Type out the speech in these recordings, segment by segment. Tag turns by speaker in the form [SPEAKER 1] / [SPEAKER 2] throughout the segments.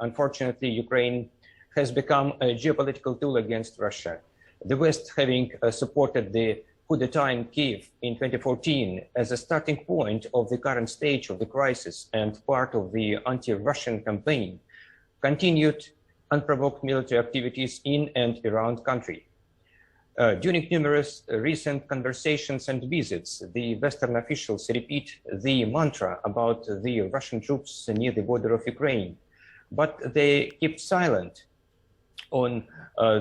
[SPEAKER 1] Unfortunately, Ukraine has become a geopolitical tool against Russia. The West, having supported the coup d'etat in Kiev in 2014 as a starting point of the current stage of the crisis and part of the anti-Russian campaign, continued unprovoked military activities in and around the country. During numerous recent conversations and visits, the Western officials repeat the mantra about the Russian troops near the border of Ukraine, but they keep silent on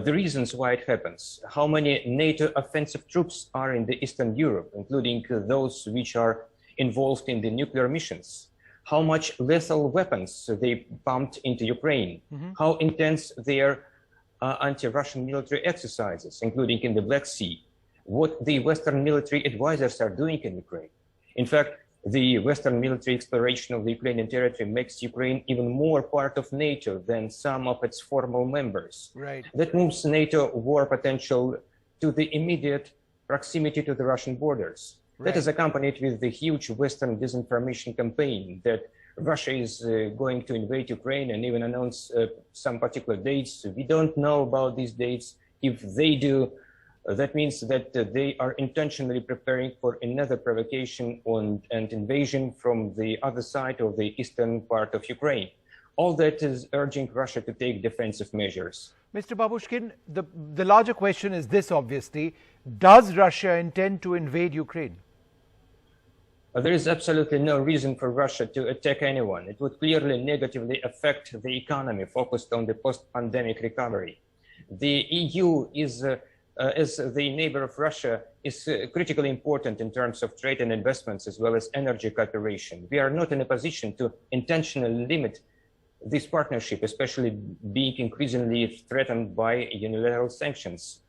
[SPEAKER 1] the reasons why it happens. How many NATO offensive troops are in the Eastern Europe, including those which are involved in the nuclear missions? How much lethal weapons they pumped into Ukraine? How intense their anti-Russian military exercises, including in the Black Sea? What the Western military advisors are doing in Ukraine? In fact, the Western military exploration of the Ukrainian territory makes Ukraine even more part of NATO than some of its formal members.
[SPEAKER 2] Right.
[SPEAKER 1] That moves NATO war potential to the immediate proximity to the Russian borders. Right. That is accompanied with the huge Western disinformation campaign that Russia is going to invade Ukraine and even announce some particular dates. We don't know about these dates. If they do, that means that they are intentionally preparing for another provocation and invasion from the other side of the eastern part of Ukraine. All that is urging Russia to take defensive measures.
[SPEAKER 2] Mr. Babushkin, the larger question is this, obviously. Does Russia intend to invade Ukraine?
[SPEAKER 1] There is absolutely no reason for Russia to attack anyone. It would clearly negatively affect the economy focused on the post-pandemic recovery. The EU is as the neighbor of Russia, is critically important in terms of trade and investments as well as energy cooperation. We are not in a position to intentionally limit this partnership, especially being increasingly threatened by unilateral sanctions.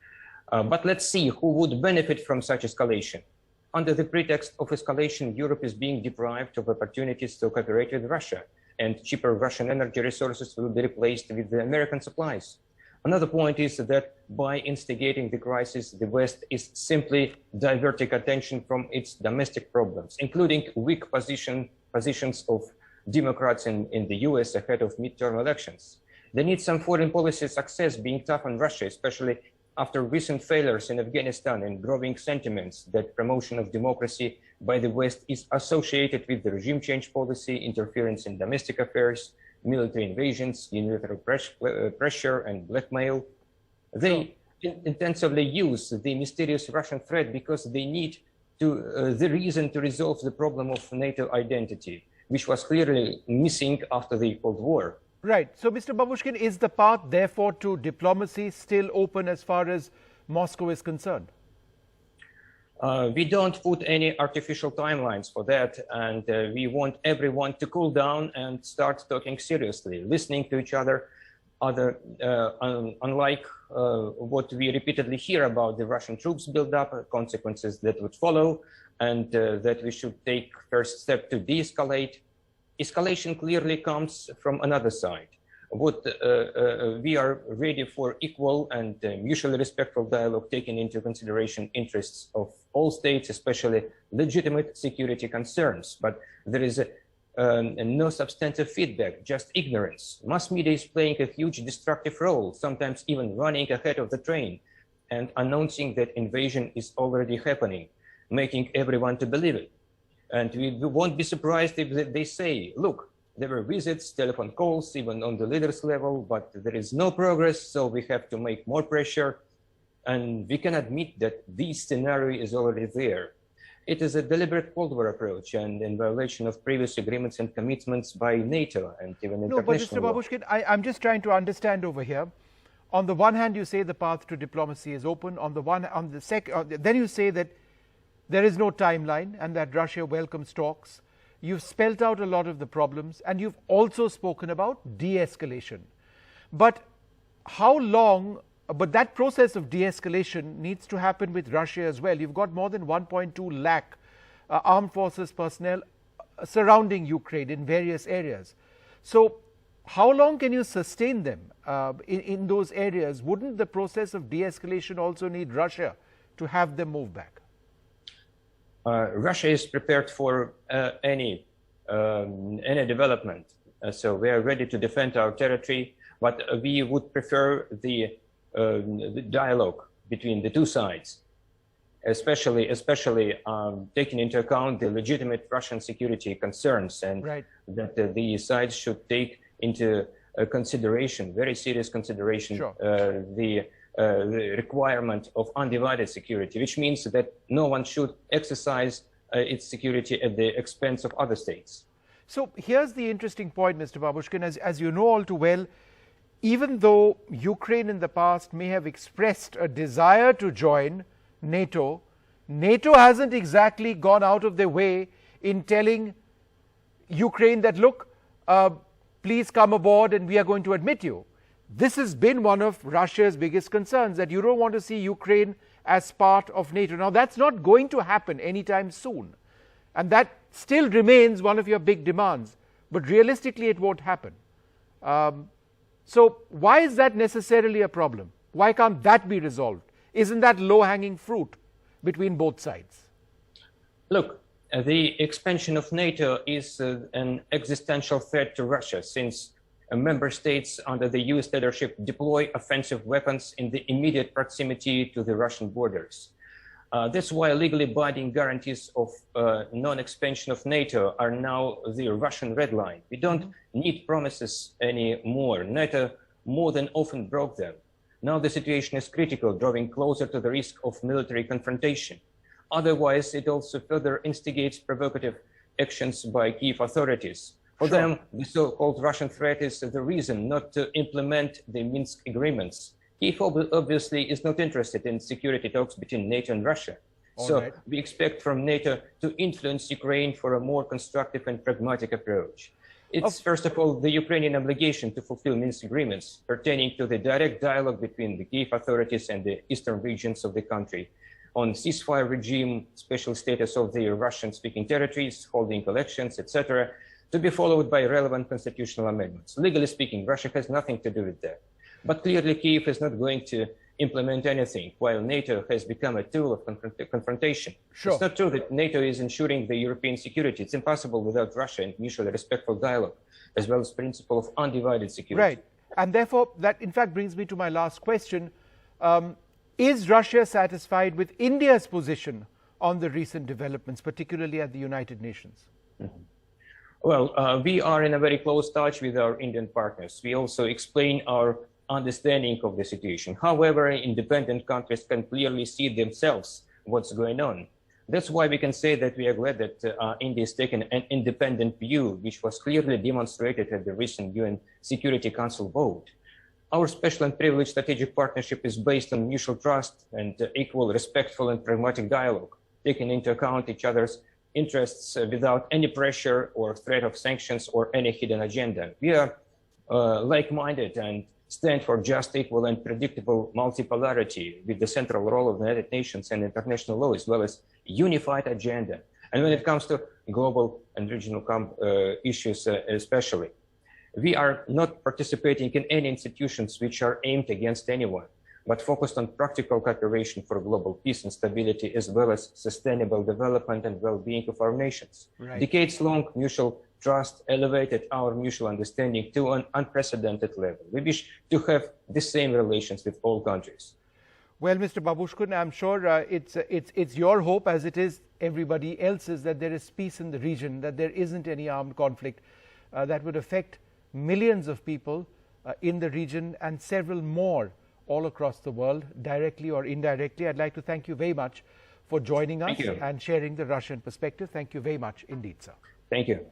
[SPEAKER 1] But let's see who would benefit from such escalation. Under the pretext of escalation, Europe is being deprived of opportunities to cooperate with Russia, and cheaper Russian energy resources will be replaced with the American supplies. Another point is that by instigating the crisis, the West is simply diverting attention from its domestic problems, including weak positions of Democrats in the US ahead of midterm elections. They need some foreign policy success being tough on Russia, especially after recent failures in Afghanistan and growing sentiments that promotion of democracy by the West is associated with the regime change policy, interference in domestic affairs, military invasions, unilateral pressure, and blackmail. They intensively use the mysterious Russian threat because they need the reason to resolve the problem of NATO identity, which was clearly missing after the Cold War.
[SPEAKER 2] Right. So, Mr. Babushkin, is the path, therefore, to diplomacy still open as far as Moscow is concerned?
[SPEAKER 1] We don't put any artificial timelines for that, and we want everyone to cool down and start talking seriously, listening to each other. Unlike what we repeatedly hear about the Russian troops buildup, consequences that would follow, and that we should take first step to de-escalate. Escalation clearly comes from another side. What we are ready for equal and mutually respectful dialogue, taking into consideration interests of all states, especially legitimate security concerns. But there is no substantive feedback, just ignorance. Mass media is playing a huge destructive role, sometimes even running ahead of the train and announcing that invasion is already happening, making everyone to believe it. And we won't be surprised if they say, look, there were visits, telephone calls, even on the leaders level, but there is no progress, so we have to make more pressure. And we can admit that this scenario is already there. It is a deliberate Cold War approach and in violation of previous agreements and commitments by NATO and even international law.
[SPEAKER 2] No, but Mr. Babushkin, I'm just trying to understand over here. On the one hand, you say the path to diplomacy is open. Then you say that there is no timeline and that Russia welcomes talks. You've spelled out a lot of the problems, and you've also spoken about de-escalation. But how long, but that process of de-escalation needs to happen with Russia as well. You've got more than 1.2 lakh armed forces personnel surrounding Ukraine in various areas. So how long can you sustain them in those areas? Wouldn't the process of de-escalation also need Russia to have them move back?
[SPEAKER 1] Russia is prepared for any development. So we are ready to defend our territory, but we would prefer the dialogue between the two sides, especially taking into account the legitimate Russian security concerns, and that the sides should take into consideration, very serious consideration, the requirement of undivided security, which means that no one should exercise its security at the expense of other states.
[SPEAKER 2] So here's the interesting point, Mr. Babushkin. As you know all too well, even though Ukraine in the past may have expressed a desire to join NATO, NATO hasn't exactly gone out of their way in telling Ukraine that, look, please come aboard and we are going to admit you. This has been one of Russia's biggest concerns, that you don't want to see Ukraine as part of NATO. Now, that's not going to happen anytime soon. And that still remains one of your big demands. But realistically, it won't happen. So why is that necessarily a problem? Why can't that be resolved? Isn't that low-hanging fruit between both sides?
[SPEAKER 1] Look, the expansion of NATO is an existential threat to Russia, since member states under the US leadership deploy offensive weapons in the immediate proximity to the Russian borders. That's why legally binding guarantees of non-expansion of NATO are now the Russian red line. We don't need promises anymore. NATO more than often broke them. Now the situation is critical, drawing closer to the risk of military confrontation. Otherwise, it also further instigates provocative actions by Kyiv authorities. For them, the so-called Russian threat is the reason not to implement the Minsk agreements. Kyiv obviously is not interested in security talks between NATO and Russia. We expect from NATO to influence Ukraine for a more constructive and pragmatic approach. It's first of all the Ukrainian obligation to fulfill Minsk agreements pertaining to the direct dialogue between the Kyiv authorities and the eastern regions of the country, on ceasefire regime, special status of the Russian-speaking territories, holding elections, etc., to be followed by relevant constitutional amendments. Legally speaking, Russia has nothing to do with that. But clearly, Kyiv is not going to implement anything, while NATO has become a tool of confrontation. It's not true that NATO is ensuring the European security. It's impossible without Russia and mutually respectful dialogue, as well as principle of undivided security.
[SPEAKER 2] Right. And therefore, that in fact brings me to my last question. Is Russia satisfied with India's position on the recent developments, particularly at the United Nations?
[SPEAKER 1] Well, we are in a very close touch with our Indian partners. We also explain our understanding of the situation. However, independent countries can clearly see themselves what's going on. That's why we can say that we are glad that India has taken an independent view, which was clearly demonstrated at the recent UN Security Council vote. Our special and privileged strategic partnership is based on mutual trust and equal, respectful and pragmatic dialogue, taking into account each other's interests without any pressure or threat of sanctions or any hidden agenda. We are like-minded and stand for just, equal and predictable multipolarity with the central role of the United Nations and international law, as well as unified agenda. And when it comes to global and regional issues especially, we are not participating in any institutions which are aimed against anyone, but focused on practical cooperation for global peace and stability, as well as sustainable development and well-being of our nations. Decades-long mutual trust elevated our mutual understanding to an unprecedented level. We wish to have the same relations with all countries.
[SPEAKER 2] Well, Mr. Babushkin, I'm sure it's your hope, as it is everybody else's, that there is peace in the region, that there isn't any armed conflict that would affect millions of people in the region and several more all across the world, directly or indirectly. I'd like to thank you very much for joining us and sharing the Russian perspective. Thank you very much indeed, sir.
[SPEAKER 1] Thank you.